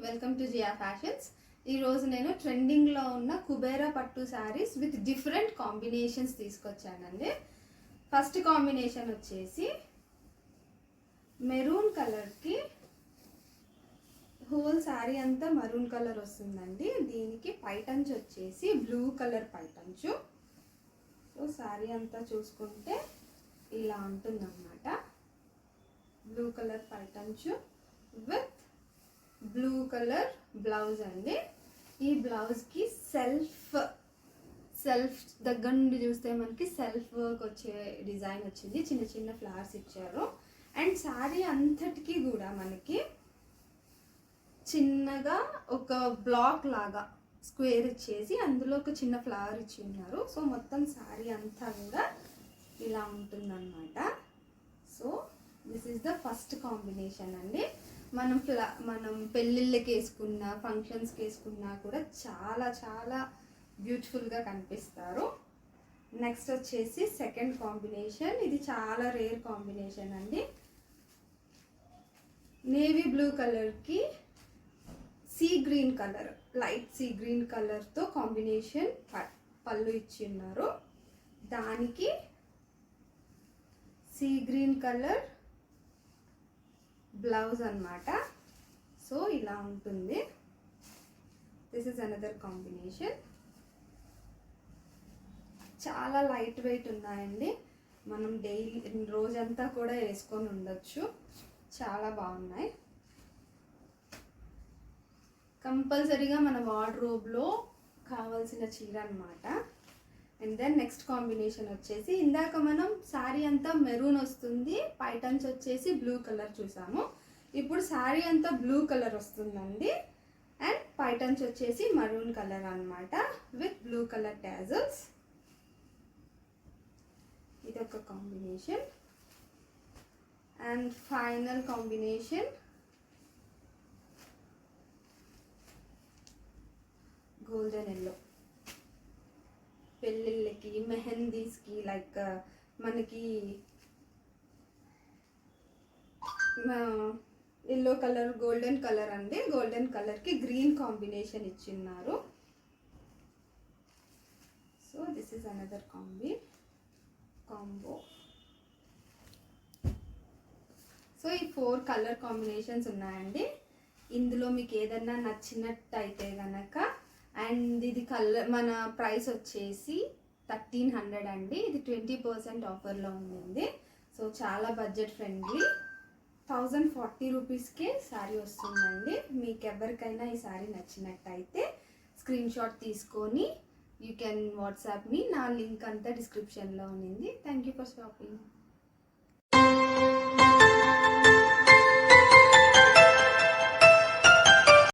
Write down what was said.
Welcome to Jiya fashions. ఈరోజు నేను ట్రెండింగ్లో ఉన్న కుబేరా పట్టు శారీస్ విత్ డిఫరెంట్ కాంబినేషన్స్ తీసుకొచ్చానండి. ఫస్ట్ కాంబినేషన్ వచ్చేసి మెరూన్ కలర్కి హోల్ శారీ అంతా మరూన్ కలర్ వస్తుందండి. దీనికి పైటంచు వచ్చేసి బ్లూ కలర్ పైటంచు. సో శారీ అంతా చూసుకుంటే ఇలా ఉంటుందన్నమాట. బ్లూ కలర్ పైటంచు విత్ బ్లూ కలర్ బ్లౌజ్ అండి. ఈ బ్లౌజ్కి సెల్ఫ్ దగ్గర నుండి చూస్తే మనకి సెల్ఫ్ వర్క్ వచ్చే డిజైన్ వచ్చింది. చిన్న చిన్న ఫ్లవర్స్ ఇచ్చారు. అండ్ శారీ అంతటికి కూడా మనకి చిన్నగా ఒక బ్లాక్ లాగా స్క్వేర్ ఇచ్చేసి అందులో ఒక చిన్న ఫ్లవర్ ఇచ్చి ఉన్నారు. సో మొత్తం శారీ అంతా కూడా ఇలా ఉంటుందన్నమాట. So this is the first combination అండి. మనం పెళ్ళిళ్ళకి వేసుకున్న ఫంక్షన్స్కి వేసుకున్నా కూడా చాలా చాలా బ్యూటిఫుల్గా కనిపిస్తారు. నెక్స్ట్ వచ్చేసి సెకండ్ కాంబినేషన్. ఇది చాలా రేర్ కాంబినేషన్ అండి. నేవీ బ్లూ కలర్కి sea green colour, light sea green కలర్తో కాంబినేషన్ పళ్ళు ఇచ్చి ఉన్నారు. దానికి సీ గ్రీన్ కలర్ బ్లౌజ్ అన్నమాట. సో ఇలా ఉంటుంది. This is another combination. చాలా లైట్ వెయిట్ ఉన్నాయండి. మనం డైలీ రోజంతా కూడా వేసుకొని ఉండొచ్చు. చాలా బాగున్నాయి. కంపల్సరీగా మన వార్డ్రోబ్లో కావాల్సిన చీర అన్నమాట. అండ్ దెన్ నెక్స్ట్ కాంబినేషన్ వచ్చేసి ఇందాక మనం శారీ అంతా మెరూన్ వస్తుంది, పైటన్స్ వచ్చేసి బ్లూ కలర్ చూసాము. ఇప్పుడు శారీ అంతా బ్లూ కలర్ వస్తుందండి. అండ్ పైటన్స్ వచ్చేసి మరూన్ కలర్ అన్నమాట విత్ బ్లూ కలర్ టాజల్స్. ఇది ఒక combination. And final combination golden yellow. పెళ్ళిళ్ళకి మెహందీస్కి లైక్ మనకి ఎల్లో కలర్ గోల్డెన్ కలర్ అండి. గోల్డెన్ కలర్కి గ్రీన్ కాంబినేషన్ ఇచ్చిన్నారు. So this is another combo. So ఈ 4 కలర్ కాంబినేషన్స్ ఉన్నాయండి. ఇందులో మీకు ఏదన్నా నచ్చినట్టు అయితే కనుక, అండ్ ఇది మన ప్రైస్ వచ్చేసి 1300 అండి. ఇది 20% ఆఫర్లో ఉంది. సో చాలా బడ్జెట్ ఫ్రెండ్లీ. 1040 రూపీస్కే శారీ వస్తుందండి. మీకు ఎవరికైనా ఈ శారీ నచ్చినట్టయితే స్క్రీన్ షాట్ తీసుకొని యూ కెన్ వాట్సాప్ మీ. నా లింక్ అంతా డిస్క్రిప్షన్లో ఉంది. Thank you for shopping.